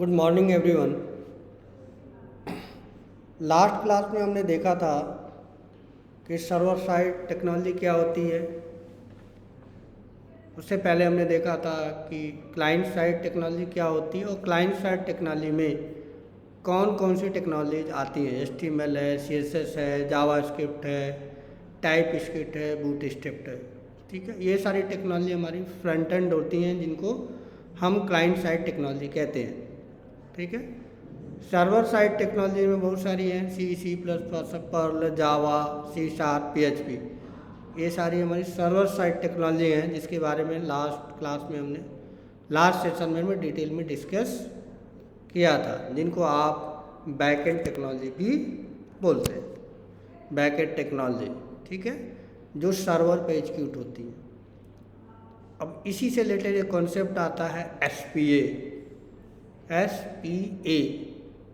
Good morning everyone. Last class में हमने देखा था कि सर्वर साइड टेक्नोलॉजी क्या होती है। उससे पहले हमने देखा था कि क्लाइंट साइड टेक्नोलॉजी क्या होती है और क्लाइंट साइड टेक्नोलॉजी में कौन कौन सी टेक्नोलॉजी आती है। HTML है, CSS है, जावास्क्रिप्ट है, टाइप स्क्रिप्ट है, बूट स्ट्रैप है। ठीक है, ये सारी टेक्नोलॉजी हमारी फ्रंट एंड होती हैं जिनको हम क्लाइंट साइड टेक्नोलॉजी कहते हैं। ठीक है, सर्वर साइड टेक्नोलॉजी में बहुत सारी हैं, C++, पर्ल, जावा, C#, PHP। ये सारी हमारी सर्वर साइड टेक्नोलॉजी हैं जिसके बारे में लास्ट क्लास में हमने लास्ट सेशन में डिटेल में डिस्कस किया था, जिनको आप बैकएंड टेक्नोलॉजी भी बोलते हैं। बैकएंड टेक्नोलॉजी, ठीक है, जो सर्वर पे एग्जीक्यूट होती है। अब इसी से रिलेटेड एक कॉन्सेप्ट आता है SPA,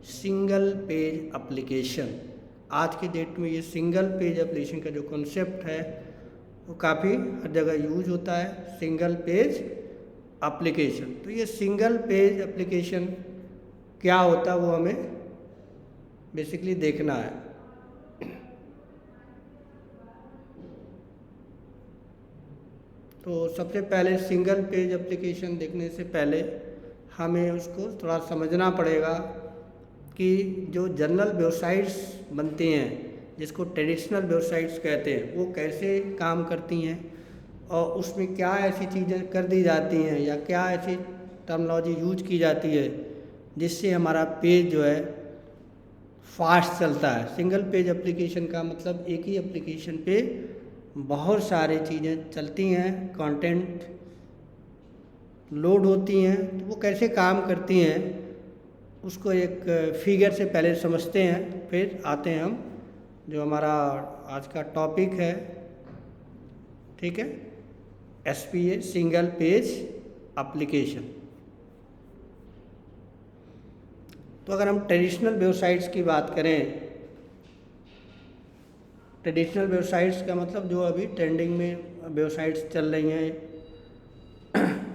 सिंगल पेज एप्लीकेशन। आज की डेट में ये सिंगल पेज एप्लीकेशन का जो कॉन्सेप्ट है वो काफ़ी हर जगह यूज होता है, सिंगल पेज एप्लीकेशन। तो ये सिंगल पेज एप्लीकेशन क्या होता है वो हमें बेसिकली देखना है। तो सबसे पहले सिंगल पेज एप्लीकेशन देखने से पहले हमें उसको थोड़ा समझना पड़ेगा कि जो जनरल वेबसाइट्स बनती हैं, जिसको ट्रेडिशनल वेबसाइट्स कहते हैं, वो कैसे काम करती हैं और उसमें क्या ऐसी चीज़ें कर दी जाती हैं या क्या ऐसी टर्मिनोलॉजी यूज की जाती है जिससे हमारा पेज जो है फास्ट चलता है। सिंगल पेज एप्लीकेशन का मतलब एक ही एप्लीकेशन पे बहुत सारी चीज़ें चलती हैं, कंटेंट लोड होती हैं, तो वो कैसे काम करती हैं उसको एक फिगर से पहले समझते हैं, फिर आते हैं हम जो हमारा आज का टॉपिक है। ठीक है, SPA, सिंगल पेज एप्लीकेशन। तो अगर हम ट्रेडिशनल वेबसाइट्स की बात करें, ट्रेडिशनल वेबसाइट्स का मतलब जो अभी ट्रेंडिंग में वेबसाइट्स चल रही हैं,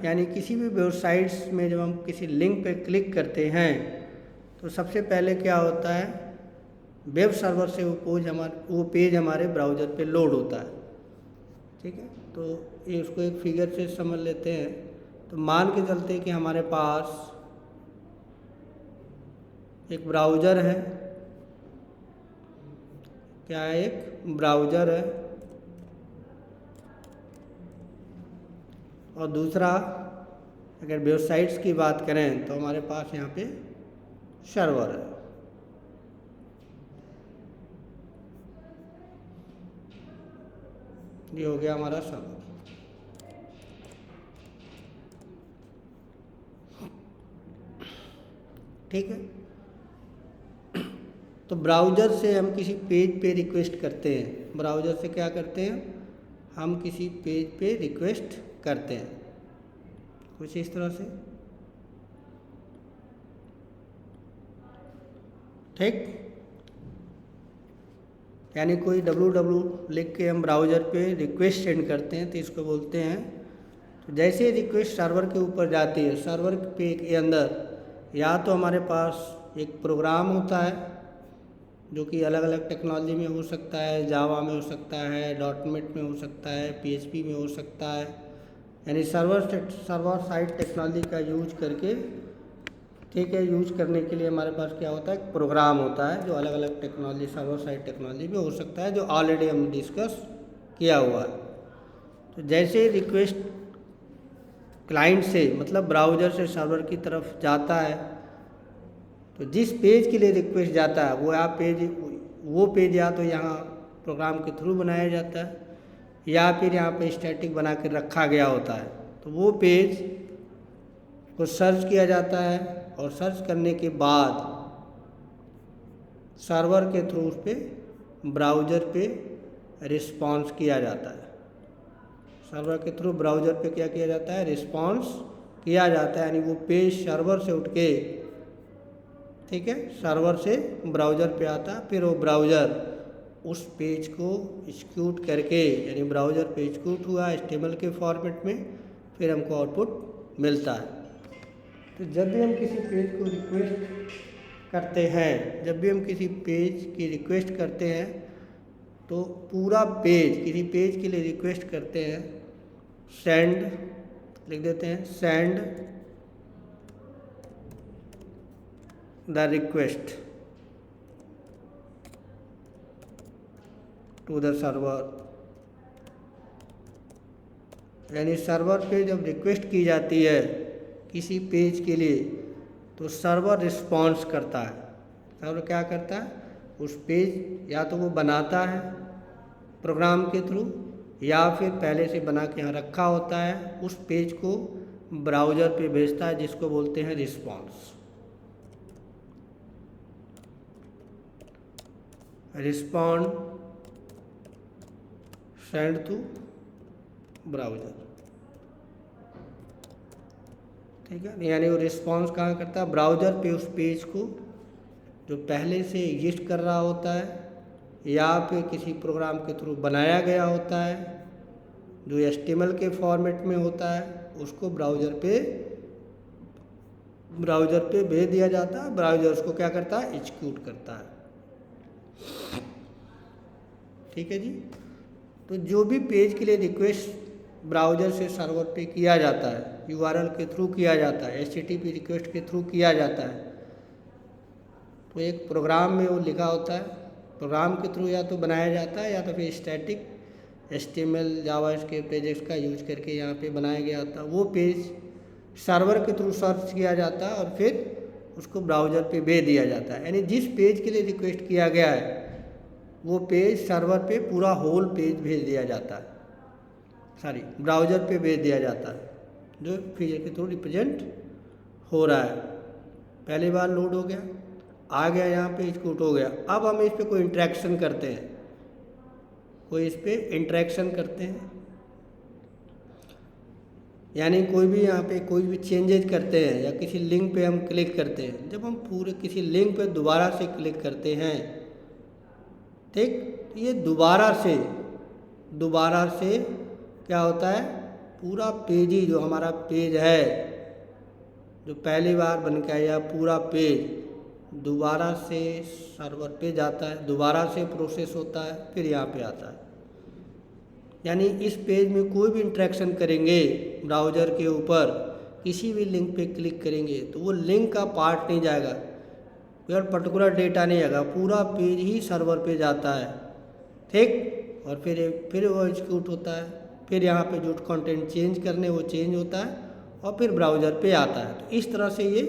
यानी किसी भी वेबसाइट्स में जब हम किसी लिंक पे क्लिक करते हैं तो सबसे पहले क्या होता है, वेब सर्वर से वो पेज हमारे ब्राउज़र पे लोड होता है। ठीक है, तो ये उसको एक फिगर से समझ लेते हैं। तो मान के चलते कि हमारे पास एक ब्राउज़र है, क्या है, एक ब्राउज़र है, और दूसरा अगर वेबसाइट्स की बात करें तो हमारे पास यहाँ पे सर्वर है। ये हो गया हमारा सर्वर। ठीक है, तो ब्राउज़र से हम किसी पेज पे रिक्वेस्ट करते हैं। ब्राउज़र से क्या करते हैं, हम किसी पेज पे रिक्वेस्ट करते हैं, कुछ इस तरह से। ठीक, यानी कोई www लिख के हम ब्राउज़र पे रिक्वेस्ट सेंड करते हैं तो इसको बोलते हैं। तो जैसे रिक्वेस्ट सर्वर के ऊपर जाती है, सर्वर पे के अंदर या तो हमारे पास एक प्रोग्राम होता है जो कि अलग अलग टेक्नोलॉजी में हो सकता है, जावा में हो सकता है, .NET में हो सकता है, PHP में हो सकता है, यानी सर्वर साइड टेक्नोलॉजी का यूज करके, ठीक है, यूज करने के लिए हमारे पास क्या होता है, एक प्रोग्राम होता है जो अलग अलग टेक्नोलॉजी, सर्वर साइड टेक्नोलॉजी में हो सकता है, जो ऑलरेडी हम डिस्कस किया हुआ है। तो जैसे रिक्वेस्ट क्लाइंट से मतलब ब्राउज़र से सर्वर की तरफ जाता है, तो जिस पेज के लिए रिक्वेस्ट जाता है वो पेज या तो यहाँ प्रोग्राम के थ्रू बनाया जाता है या फिर यहाँ पे स्टैटिक बना कर रखा गया होता है। तो वो पेज को सर्च किया जाता है और सर्च करने के बाद सर्वर के थ्रू उस पर ब्राउज़र पे रिस्पॉन्स किया जाता है। सर्वर के थ्रू ब्राउज़र पे क्या किया जाता है, रिस्पॉन्स किया जाता है, यानी वो पेज सर्वर से उठ के, ठीक है, सर्वर से ब्राउज़र पे आता है, फिर वो ब्राउज़र उस पेज को एग्जीक्यूट करके, यानी ब्राउज़र पे एग्जीक्यूट हुआ HTML के फॉर्मेट में, फिर हमको आउटपुट मिलता है। तो जब भी हम किसी पेज को रिक्वेस्ट करते हैं, जब भी हम किसी पेज की रिक्वेस्ट करते हैं तो पूरा पेज, किसी पेज के लिए रिक्वेस्ट करते हैं, सेंड लिख देते हैं, send the request to the server. यानी सर्वर पे जब रिक्वेस्ट की जाती है किसी पेज के लिए तो सर्वर रिस्पॉन्स करता है। सर्वर क्या करता है, उस पेज या तो वो बनाता है प्रोग्राम के थ्रू या फिर पहले से बना के यहाँ रखा होता है, उस पेज को ब्राउज़र पे भेजता है, जिसको बोलते हैं response. Respond send to browser, ठीक है। यानी वो रिस्पॉन्स कहाँ करता है, ब्राउज़र पे उस पेज को जो पहले से एग्जिस्ट कर रहा होता है या फिर किसी प्रोग्राम के थ्रू बनाया गया होता है जो HTML के फॉर्मेट में होता है, उसको ब्राउज़र पे भेज दिया जाता है। ब्राउज़र उसको क्या करता है, एग्जीक्यूट करता है, ठीक है जी। तो जो भी पेज के लिए रिक्वेस्ट ब्राउज़र से सर्वर पे किया जाता है, URL के थ्रू किया जाता है, HTTP रिक्वेस्ट के थ्रू किया जाता है, तो एक प्रोग्राम में वो लिखा होता है, प्रोग्राम के थ्रू या तो बनाया जाता है या तो फिर स्टैटिक HTML जावास्क्रिप्ट पेजेस का यूज करके यहाँ पे बनाया गया होता है। वो पेज सर्वर के थ्रू सर्च किया जाता है और फिर उसको ब्राउज़र पे भेज दिया जाता है। यानी जिस पेज के लिए रिक्वेस्ट किया गया है वो पेज सर्वर पे पूरा होल पेज भेज दिया जाता है, ब्राउज़र पे भेज दिया जाता है, जो फीचर के थ्रू रिप्रेजेंट हो रहा है। पहली बार लोड हो गया, आ गया, यहाँ पे एग्जीक्यूट हो गया। अब हम इस पे कोई इंटरेक्शन करते हैं, यानी कोई भी यहाँ पे कोई भी चेंजेज करते हैं या किसी लिंक पे हम क्लिक करते हैं। जब हम पूरे किसी लिंक पे दोबारा से क्लिक करते हैं, ठीक, ये दोबारा से क्या होता है, पूरा पेज ही जो हमारा पेज है जो पहली बार बन के आया, पूरा पेज दोबारा से सर्वर पे जाता है, दोबारा से प्रोसेस होता है, फिर यहाँ पे आता है। यानी इस पेज में कोई भी इंटरेक्शन करेंगे ब्राउज़र के ऊपर, किसी भी लिंक पे क्लिक करेंगे तो वो लिंक का पार्ट नहीं जाएगा, कोई पर्टिकुलर डेटा नहीं आएगा, पूरा पेज ही सर्वर पे जाता है, ठीक। और फिर वो एग्जीक्यूट होता है, फिर यहाँ पे जो कंटेंट चेंज करने वो चेंज होता है और फिर ब्राउज़र पे आता है। तो इस तरह से ये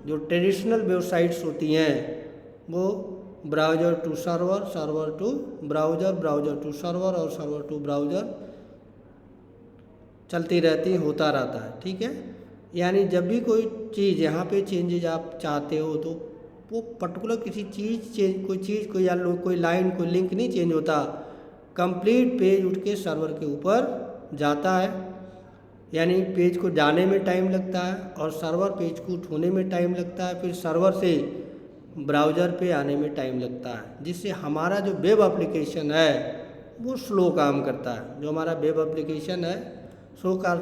जो ट्रेडिशनल वेबसाइट्स होती हैं वो browser to server, server to browser, browser to server और सर्वर टू ब्राउज़र चलती रहती है, होता रहता है, ठीक है। यानी जब भी कोई चीज़ यहाँ पे चेंजेज आप चाहते हो तो वो पर्टिकुलर किसी चीज़ कोई लाइन कोई लिंक नहीं चेंज होता, कंप्लीट पेज उठ के सर्वर के ऊपर जाता है। यानी पेज को जाने में टाइम लगता है और सर्वर पेज को होने में टाइम लगता है, फिर सर्वर से ब्राउज़र पे आने में टाइम लगता है, जिससे हमारा जो वेब एप्लीकेशन है वो स्लो काम करता है। जो हमारा वेब एप्लीकेशन है स्लो काम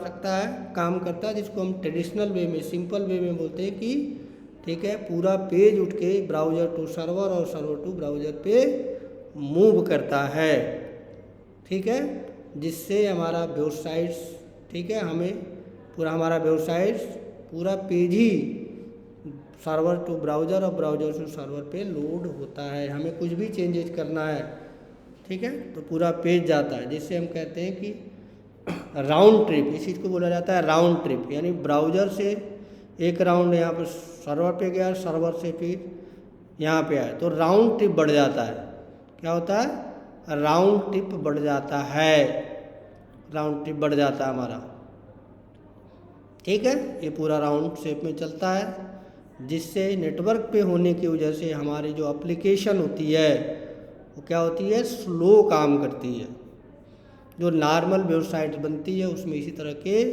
करता है, जिसको हम ट्रेडिशनल वे में, सिंपल वे में बोलते हैं कि ठीक है, पूरा पेज उठ के ब्राउज़र टू सर्वर और सर्वर टू ब्राउज़र पे मूव करता है, ठीक है, जिससे हमारा वेबसाइट्स, ठीक है, हमारा वेबसाइट्स पूरा पेज ही सर्वर टू ब्राउज़र और ब्राउज़र टू सर्वर पे लोड होता है। हमें कुछ भी चेंजेस करना है, ठीक है, तो पूरा पेज जाता है, जिससे हम कहते हैं कि राउंड ट्रिप, इस चीज़ को बोला जाता है राउंड ट्रिप। यानी ब्राउज़र से एक राउंड यहाँ पर सर्वर पे गया, सर्वर से फिर यहाँ पे आया, तो राउंड ट्रिप बढ़ जाता है। क्या होता है, राउंड ट्रिप बढ़ जाता है, राउंड ट्रिप बढ़ जाता है हमारा, ठीक है। ये पूरा राउंड शेप में चलता है, जिससे नेटवर्क पे होने की वजह से हमारी जो एप्लीकेशन होती है वो क्या होती है, स्लो काम करती है। जो नॉर्मल वेबसाइट बनती है उसमें इसी तरह के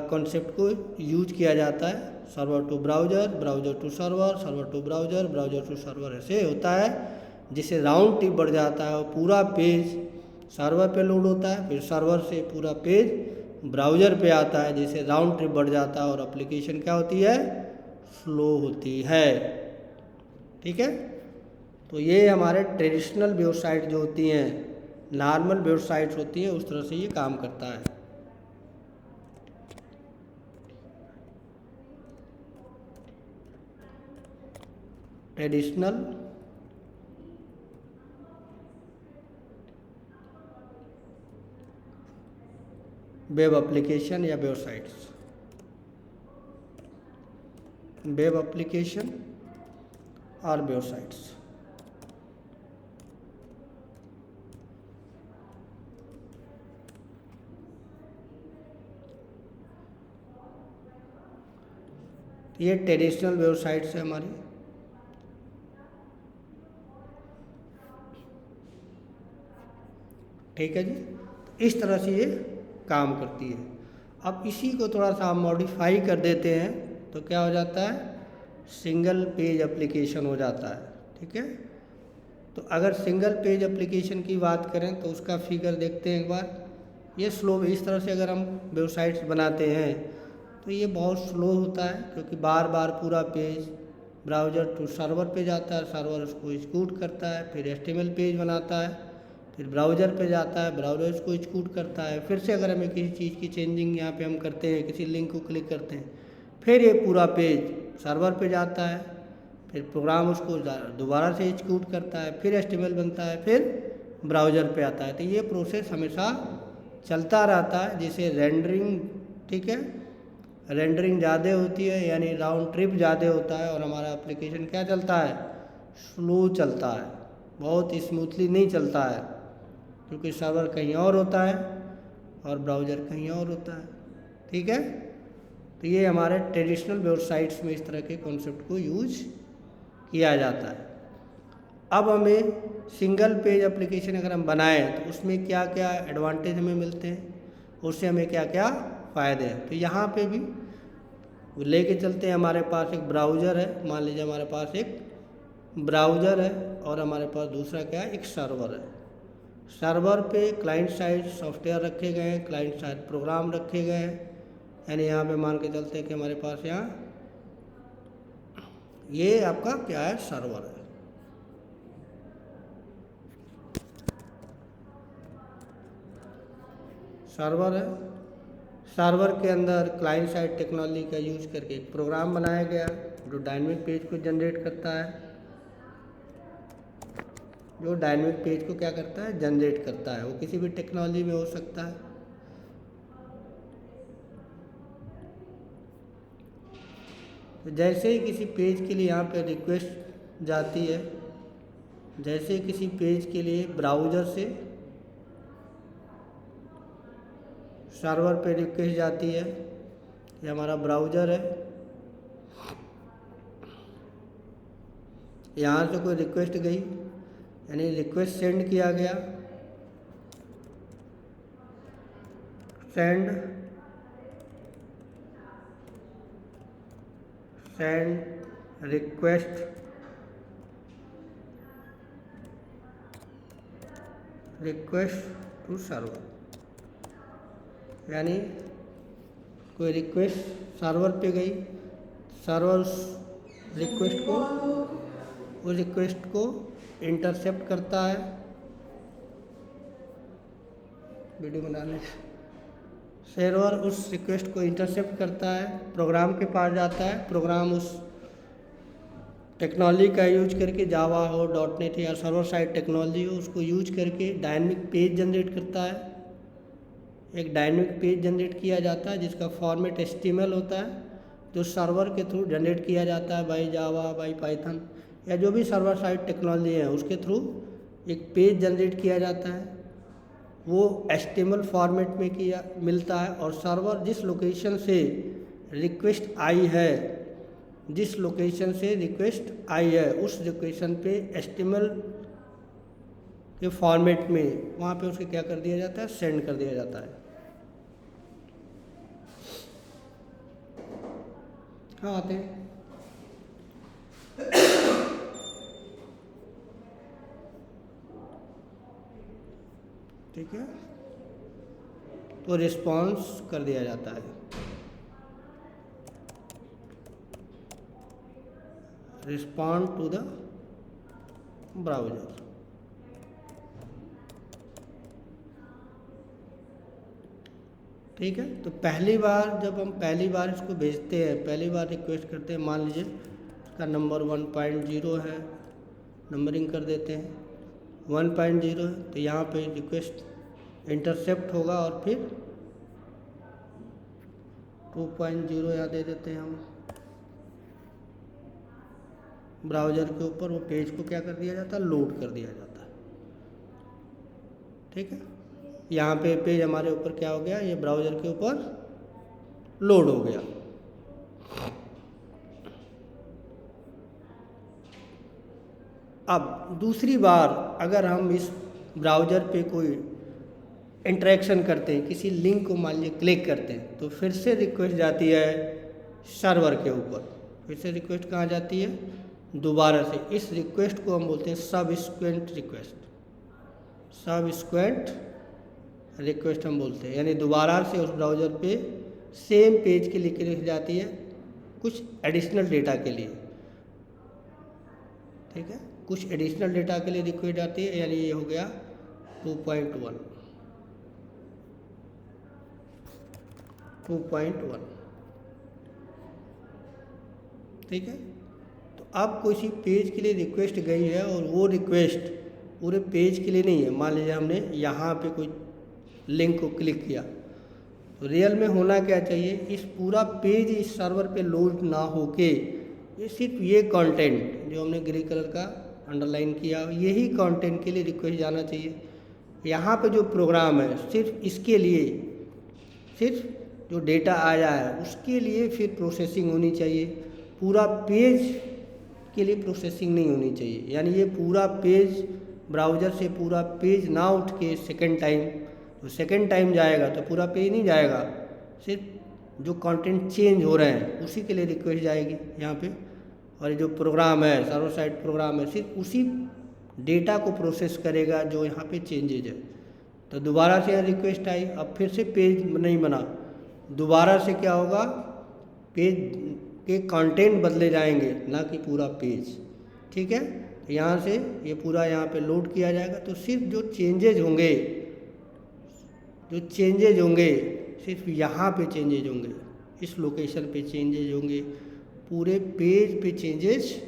कॉन्सेप्ट को यूज किया जाता है, server to browser, browser to server, server to browser, browser to server, ऐसे होता है, जिससे राउंड ट्रिप बढ़ जाता है और पूरा पेज सर्वर पे लोड होता है, फिर सर्वर से पूरा पेज ब्राउज़र पे आता है, जैसे राउंड ट्रिप बढ़ जाता है और एप्लीकेशन क्या होती है, स्लो होती है। ठीक है, तो ये हमारे ट्रेडिशनल वेबसाइट जो होती हैं, नॉर्मल वेबसाइट्स होती हैं, उस तरह से ये काम करता है। ट्रेडिशनल वेब एप्लीकेशन या वेबसाइट्स, वेब एप्लीकेशन और वेबसाइट्स। ये ट्रेडिशनल वेबसाइट्स है हमारी। ठीक है जी, इस तरह से ये काम करती है। अब इसी को थोड़ा सा हम मॉडिफाई कर देते हैं तो क्या हो जाता है, सिंगल पेज एप्लीकेशन हो जाता है। ठीक है, तो अगर सिंगल पेज एप्लीकेशन की बात करें तो उसका फिगर देखते हैं एक बार। ये स्लो, इस तरह से अगर हम वेबसाइट्स बनाते हैं तो ये बहुत स्लो होता है, क्योंकि बार बार पूरा पेज ब्राउज़र टू सर्वर पे जाता है, सर्वर उसको एग्जीक्यूट करता है, फिर एचटीएमएल पेज बनाता है, फिर ब्राउज़र पे जाता है, ब्राउज़र इसको एग्जीक्यूट करता है, फिर से अगर हमें किसी चीज़ की चेंजिंग यहाँ पे हम करते हैं, किसी लिंक को क्लिक करते हैं, फिर ये पूरा पेज सर्वर पे जाता है, फिर प्रोग्राम उसको दोबारा से एग्जीक्यूट करता है, फिर एचटीएमएल बनता है, फिर ब्राउज़र पे आता है। तो ये प्रोसेस हमेशा चलता रहता है, जिसे रेंडरिंग, ठीक है, रेंडरिंग ज़्यादा होती है, यानी राउंड ट्रिप ज़्यादा होता है, और हमारा एप्लीकेशन क्या चलता है, स्लो चलता है, बहुत स्मूथली नहीं चलता है, क्योंकि सर्वर कहीं और होता है और ब्राउज़र कहीं और होता है। ठीक है, तो ये हमारे ट्रेडिशनल वेबसाइट्स में इस तरह के कॉन्सेप्ट को यूज किया जाता है। अब हमें सिंगल पेज एप्लीकेशन अगर हम बनाएं तो उसमें क्या क्या एडवांटेज हमें मिलते हैं, उससे हमें क्या क्या फ़ायदे हैं, तो यहाँ पे भी लेके चलते हैं। हमारे पास एक ब्राउज़र है, मान लीजिए हमारे पास एक ब्राउज़र है और हमारे पास दूसरा क्या है, एक सर्वर है। सर्वर पे क्लाइंट साइड सॉफ्टवेयर रखे गए हैं, क्लाइंट साइड प्रोग्राम रखे गए हैं, यानी यहाँ पे मान के चलते हैं कि हमारे पास यहाँ ये आपका क्या है, सर्वर है। सर्वर है, सर्वर के अंदर क्लाइंट साइड टेक्नोलॉजी का यूज करके एक प्रोग्राम बनाया गया जो डायनेमिक पेज को जनरेट करता है, जो डायनेमिक पेज को क्या करता है, जनरेट करता है। वो किसी भी टेक्नोलॉजी में हो सकता है। तो जैसे ही किसी पेज के लिए यहाँ पे रिक्वेस्ट जाती है, जैसे किसी पेज के लिए ब्राउज़र से सर्वर पे रिक्वेस्ट जाती है, ये हमारा ब्राउज़र है, यहाँ से कोई रिक्वेस्ट गई, यानी रिक्वेस्ट सेंड किया गया, सेंड रिक्वेस्ट टू सर्वर, यानी कोई रिक्वेस्ट सर्वर पे गई, सर्वर उस रिक्वेस्ट को इंटरसेप्ट करता है, वीडियो बनाने, सर्वर उस रिक्वेस्ट को इंटरसेप्ट करता है, प्रोग्राम के पास जाता है, प्रोग्राम उस टेक्नोलॉजी का यूज करके, जावा हो, .NET या सर्वर साइड टेक्नोलॉजी हो, उसको यूज करके डायनेमिक पेज जनरेट करता है। एक डायनेमिक पेज जनरेट किया जाता है जिसका फॉर्मेट HTML होता है, जो सर्वर के थ्रू जनरेट किया जाता है बाई जावा, बाई पाइथन या जो भी सर्वर साइड टेक्नोलॉजी है, उसके थ्रू एक पेज जनरेट किया जाता है। वो HTML फॉर्मेट में किया मिलता है, और सर्वर जिस लोकेशन से रिक्वेस्ट आई है, जिस लोकेशन से रिक्वेस्ट आई है, उस लोकेशन पे HTML के फॉर्मेट में वहाँ पे उसे क्या कर दिया जाता है, सेंड कर दिया जाता है। हाँ, आते हैं। ठीक है, तो रिस्पॉन्स कर दिया जाता है। Respond to the browser. ठीक है, तो पहली बार जब हम पहली बार इसको भेजते हैं, पहली बार रिक्वेस्ट करते हैं, मान लीजिए इसका नंबर 1.0 है, नंबरिंग कर देते हैं 1.0 है, तो यहाँ पे रिक्वेस्ट इंटरसेप्ट होगा और फिर 2.0 यहाँ दे देते हैं हम। ब्राउज़र के ऊपर वो पेज को क्या कर दिया जाता है, लोड कर दिया जाता है। ठीक है, यहाँ पे पेज हमारे ऊपर क्या हो गया, ये ब्राउज़र के ऊपर लोड हो गया। अब दूसरी बार अगर हम इस ब्राउज़र पे कोई इंटरेक्शन करते हैं, किसी लिंक को मान लीजिए क्लिक करते हैं, तो फिर से रिक्वेस्ट जाती है सर्वर के ऊपर। फिर से रिक्वेस्ट कहाँ जाती है, दोबारा से। इस रिक्वेस्ट को हम बोलते हैं सबसिक्वेंट रिक्वेस्ट। सबसिक्वेंट रिक्वेस्ट हम बोलते हैं, यानी दोबारा से उस ब्राउज़र पे सेम पेज के लिए लिख जाती है कुछ एडिशनल डेटा के लिए। ठीक है, कुछ एडिशनल डेटा के लिए रिक्वेस्ट आती है, यानी ये हो गया 2.1। ठीक है, तो अब किसी पेज के लिए रिक्वेस्ट गई है और वो रिक्वेस्ट पूरे पेज के लिए नहीं है। मान लीजिए हमने यहाँ पे कोई लिंक को क्लिक किया, तो रियल में होना क्या चाहिए, इस पूरा पेज इस सर्वर पे लोड ना होके ये सिर्फ ये कंटेंट जो हमने ग्रे कलर का अंडरलाइन किया, यही कंटेंट के लिए रिक्वेस्ट जाना चाहिए। यहाँ पे जो प्रोग्राम है सिर्फ इसके लिए, सिर्फ जो डेटा आया है उसके लिए फिर प्रोसेसिंग होनी चाहिए, पूरा पेज के लिए प्रोसेसिंग नहीं होनी चाहिए। यानी ये पूरा पेज ब्राउज़र से पूरा पेज ना उठ के सेकेंड टाइम, तो सेकेंड टाइम जाएगा तो पूरा पेज नहीं जाएगा, सिर्फ जो कंटेंट चेंज हो रहे हैं उसी के लिए रिक्वेस्ट जाएगी यहाँ पे। और ये जो प्रोग्राम है, सर्वर साइड प्रोग्राम है, सिर्फ उसी डेटा को प्रोसेस करेगा जो यहाँ पे चेंजेज है। तो दोबारा से रिक्वेस्ट आई, अब फिर से पेज नहीं बना, दोबारा से क्या होगा, पेज के कंटेंट बदले जाएंगे, ना कि पूरा पेज। ठीक है, तो यहाँ से ये पूरा यहाँ पे लोड किया जाएगा, तो सिर्फ जो चेंजेज होंगे सिर्फ यहाँ पे चेंजेज होंगे, इस लोकेशन पे चेंजेज होंगे, पूरे पेज पे चेंजेज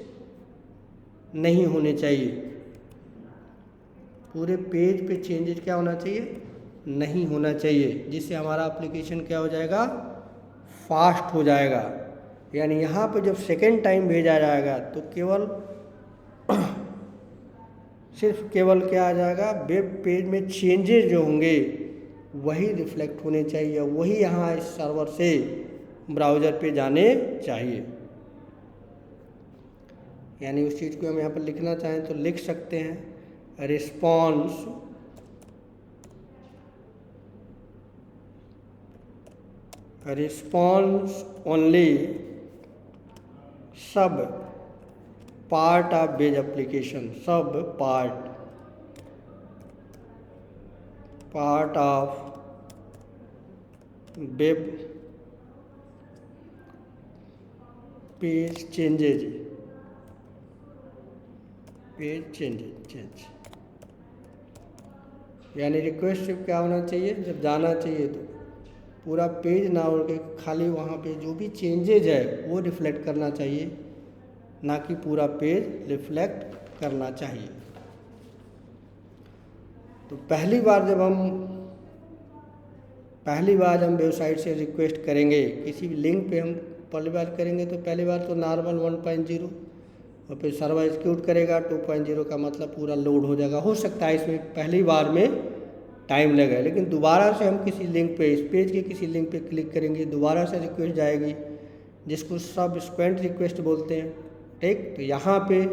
नहीं होने चाहिए। पूरे पेज पे चेंजेज क्या होना चाहिए, नहीं होना चाहिए, जिससे हमारा एप्लीकेशन क्या हो जाएगा, फास्ट हो जाएगा। यानी यहाँ पे जब सेकेंड टाइम भेजा जाएगा तो सिर्फ केवल क्या आ जाएगा, वेब पेज में चेंजेज जो होंगे वही रिफ्लेक्ट होने चाहिए, वही यहाँ इस सर्वर से ब्राउज़र पे जाने चाहिए। यानी उस चीज़ को हम यहाँ पर लिखना चाहें तो लिख सकते हैं, रिस्पॉन्स ओनली सब पार्ट ऑफ वेब एप्लीकेशन, सब part of web page change. यानी रिक्वेस्ट क्या होना चाहिए, जब जाना चाहिए तो पूरा पेज ना हो के खाली वहाँ पे जो भी चेंजेज है वो रिफ्लेक्ट करना चाहिए, ना कि पूरा पेज रिफ्लेक्ट करना चाहिए। तो पहली बार हम वेबसाइट से रिक्वेस्ट करेंगे, किसी भी लिंक पे हम पहली बार करेंगे तो पहली बार तो नॉर्मल 1.0 और फिर सर्वर एग्जीक्यूट करेगा 2.0 का मतलब पूरा लोड हो जाएगा। हो सकता है इसमें पहली बार में टाइम लगे, लेकिन दोबारा से हम किसी लिंक पे, इस पेज के किसी लिंक पे क्लिक करेंगे, दोबारा से रिक्वेस्ट जाएगी, जिसको सबसिक्वेंट रिक्वेस्ट बोलते हैं। ठीक, तो यहाँ पे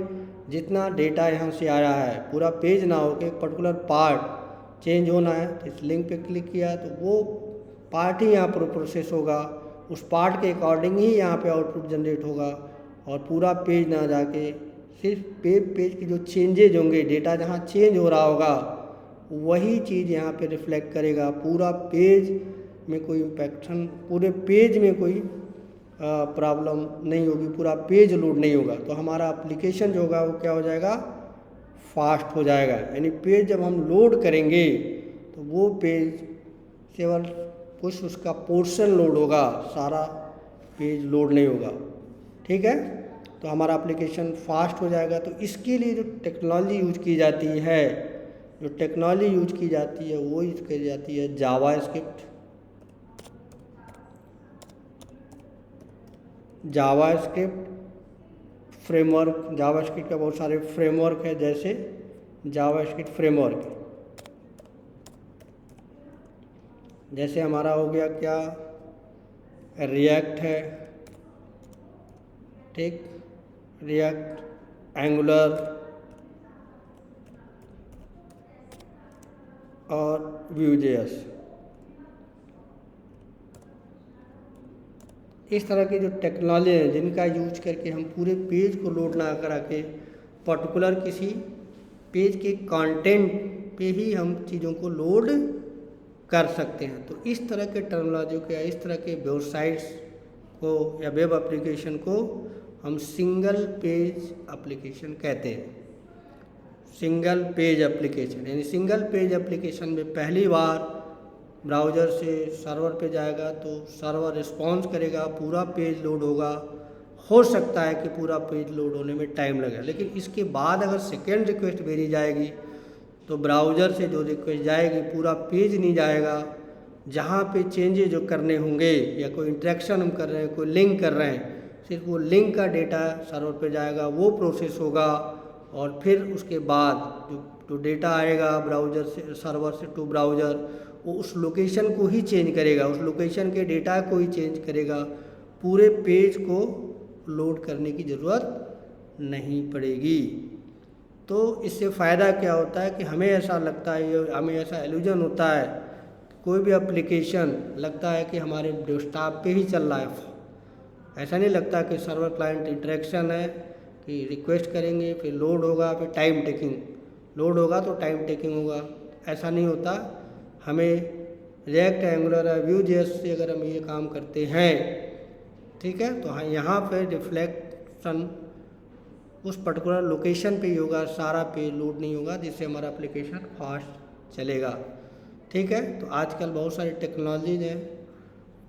जितना डेटा यहाँ से आया है पूरा पेज ना हो के एक पर्टिकुलर पार्ट चेंज होना है, तो इस लिंक पे क्लिक किया तो वो पार्ट ही यहाँ पर प्रोसेस होगा, उस पार्ट के अकॉर्डिंग ही यहाँ पे आउटपुट जनरेट होगा, और पूरा पेज ना जाके सिर्फ पेज के जो चेंजेज होंगे, डेटा जहाँ चेंज हो रहा होगा वही चीज़ यहाँ पे रिफ्लेक्ट करेगा। पूरा पेज में कोई इम्पैक्शन, पूरे पेज में कोई प्रॉब्लम नहीं होगी, पूरा पेज लोड नहीं होगा। तो हमारा एप्लीकेशन जो होगा वो क्या हो जाएगा, फास्ट हो जाएगा। यानी पेज जब हम लोड करेंगे तो वो पेज केवल कुछ उसका पोर्शन लोड होगा, सारा पेज लोड नहीं होगा। ठीक है, तो हमारा एप्लीकेशन फास्ट हो जाएगा। तो इसके लिए जो टेक्नोलॉजी यूज की जाती है, जो टेक्नोलॉजी यूज की जाती है वो यूज की जाती है जावास्क्रिप्ट। जावास्क्रिप्ट फ्रेमवर्क, जावास्क्रिप्ट का बहुत सारे फ्रेमवर्क है, जैसे जावास्क्रिप्ट फ्रेमवर्क, जैसे हमारा हो गया क्या, रिएक्ट है, ठीक, रिएक्ट, एंगुलर और Vue.js। इस तरह की जो टेक्नोलॉजी है जिनका यूज करके हम पूरे पेज को लोड ना करा के पर्टिकुलर किसी पेज के कंटेंट पे ही हम चीज़ों को लोड कर सकते हैं। तो इस तरह के टेक्नोलॉजी को या इस तरह के वेबसाइट्स को या वेब एप्लीकेशन को हम सिंगल पेज एप्लीकेशन कहते हैं। सिंगल पेज एप्लीकेशन यानी सिंगल पेज एप्लीकेशन में पहली बार ब्राउज़र से सर्वर पे जाएगा तो सर्वर रिस्पॉन्स करेगा, पूरा पेज लोड होगा। हो सकता है कि पूरा पेज लोड होने में टाइम लगे, लेकिन इसके बाद अगर सेकेंड रिक्वेस्ट भेजी जाएगी तो ब्राउज़र से जो रिक्वेस्ट जाएगी पूरा पेज नहीं जाएगा। जहाँ पे चेंजेस जो करने होंगे या कोई इंटरेक्शन हम कर रहे हैं, कोई लिंक कर रहे हैं, सिर्फ वो लिंक का डेटा सर्वर पे जाएगा, वो प्रोसेस होगा और फिर उसके बाद जो डेटा आएगा ब्राउज़र से, सर्वर से टू ब्राउज़र, वो उस लोकेशन को ही चेंज करेगा, उस लोकेशन के डेटा को ही चेंज करेगा। पूरे पेज को लोड करने की ज़रूरत नहीं पड़ेगी। तो इससे फ़ायदा क्या होता है कि हमें ऐसा लगता है, हमें ऐसा इल्यूजन होता है, कोई भी एप्लीकेशन लगता है कि हमारे डेस्कटॉप पे ही चल रहा है। ऐसा नहीं लगता कि सर्वर क्लाइंट इंटरेक्शन है कि रिक्वेस्ट करेंगे फिर लोड होगा, फिर टाइम टेकिंग, लोड होगा तो टाइम टेकिंग होगा, ऐसा नहीं होता। हमें रिएक्ट, एंगुलर या Vue.js से अगर हम ये काम करते हैं, ठीक है, तो यहाँ पे रिफ्लेक्शन उस पर्टिकुलर लोकेशन पे ही होगा, सारा पेज लोड नहीं होगा, जिससे हमारा एप्लीकेशन फास्ट चलेगा। ठीक है, तो आजकल बहुत सारी टेक्नोलॉजीज हैं,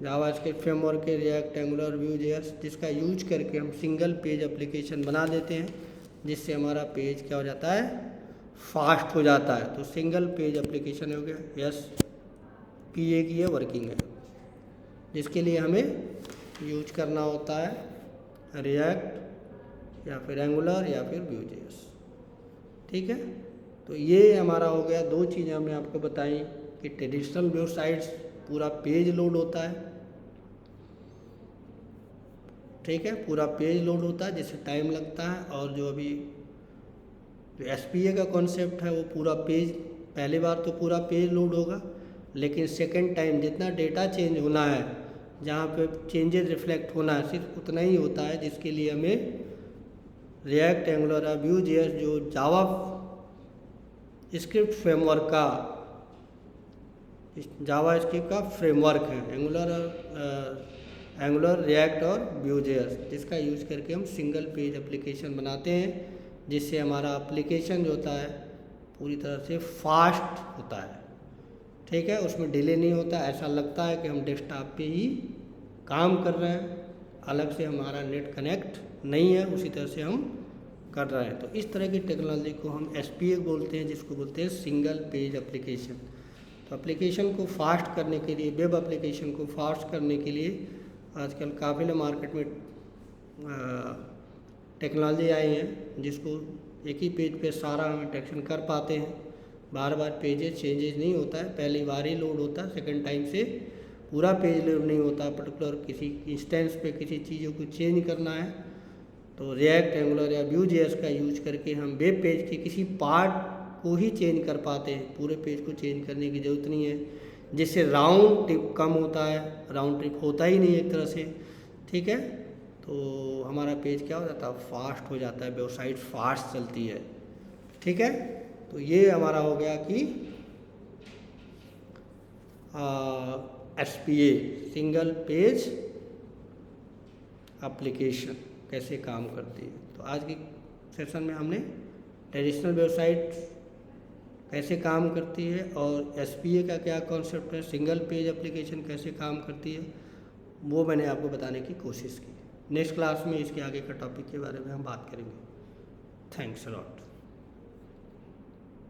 जावास्क्रिप्ट फ्रेमवर्क के, रिएक्ट, एंगुलर, Vue.js, जिसका यूज करके हम सिंगल पेज एप्लीकेशन बना देते हैं, जिससे हमारा पेज क्या हो जाता है, फास्ट हो जाता है। तो सिंगल पेज एप्लीकेशन हो गया। यस, PA की ये वर्किंग है, जिसके लिए हमें यूज करना होता है रिएक्ट या फिर एंगुलर या फिर Vue.js। ठीक है, तो ये हमारा हो गया, दो चीज़ें हमने आपको बताई कि ट्रेडिशनल वेबसाइट्स पूरा पेज लोड होता है, ठीक है, पूरा पेज लोड होता है जिससे टाइम लगता है। और जो अभी जो SPA का कॉन्सेप्ट है वो पूरा पेज, पहली बार तो पूरा पेज लोड होगा, लेकिन सेकेंड टाइम जितना डेटा चेंज होना है, जहाँ पे चेंजेस रिफ्लेक्ट होना है, सिर्फ उतना ही होता है, जिसके लिए हमें रिएक्ट, एंगुलर या Vue.js जो जावा स्क्रिप्ट फ्रेमवर्क का, जावा स्क्रिप्ट का फ्रेमवर्क है, एंगुलर, रिएक्ट और Vue.js, जिसका यूज करके हम सिंगल पेज एप्लीकेशन बनाते हैं, जिससे हमारा एप्लीकेशन जो होता है पूरी तरह से फास्ट होता है। ठीक है, उसमें डिले नहीं होता, ऐसा लगता है कि हम डेस्कटॉप पे ही काम कर रहे हैं, अलग से हमारा नेट कनेक्ट नहीं है, उसी तरह से हम कर रहे हैं। तो इस तरह की टेक्नोलॉजी को हम SPA बोलते हैं, जिसको बोलते हैं सिंगल पेज एप्लीकेशन। तो एप्लीकेशन को फास्ट करने के लिए, वेब एप्लीकेशन को फास्ट करने के लिए आजकल काफ़ी मार्केट में टेक्नोलॉजी आई हैं, जिसको एक ही पेज पे सारा हम इंटरेक्शन कर पाते हैं, बार बार पेजेस चेंजेस नहीं होता है, पहली बार ही लोड होता है, सेकंड टाइम से पूरा पेज लोड नहीं होता। पर्टिकुलर किसी इंस्टेंस पे किसी चीज़ों को चेंज करना है तो रिएक्ट, एंगुलर या Vue.js का यूज करके हम वेब पेज के किसी पार्ट को ही चेंज कर पाते हैं, पूरे पेज को चेंज करने की ज़रूरत नहीं है, जिससे राउंड ट्रिप कम होता है, राउंड ट्रिप होता ही नहीं एक तरह से। ठीक है, तो हमारा पेज क्या हो जाता है, फास्ट हो जाता है, वेबसाइट फास्ट चलती है। ठीक है, तो ये हमारा हो गया कि SPA सिंगल पेज एप्लीकेशन कैसे काम करती है। तो आज के सेशन में हमने ट्रेडिशनल वेबसाइट कैसे काम करती है और SPA का क्या कॉन्सेप्ट है, सिंगल पेज एप्लीकेशन कैसे काम करती है, वो मैंने आपको बताने की कोशिश की। नेक्स्ट क्लास में इसके आगे का टॉपिक के बारे में हम बात करेंगे। Thanks a lot.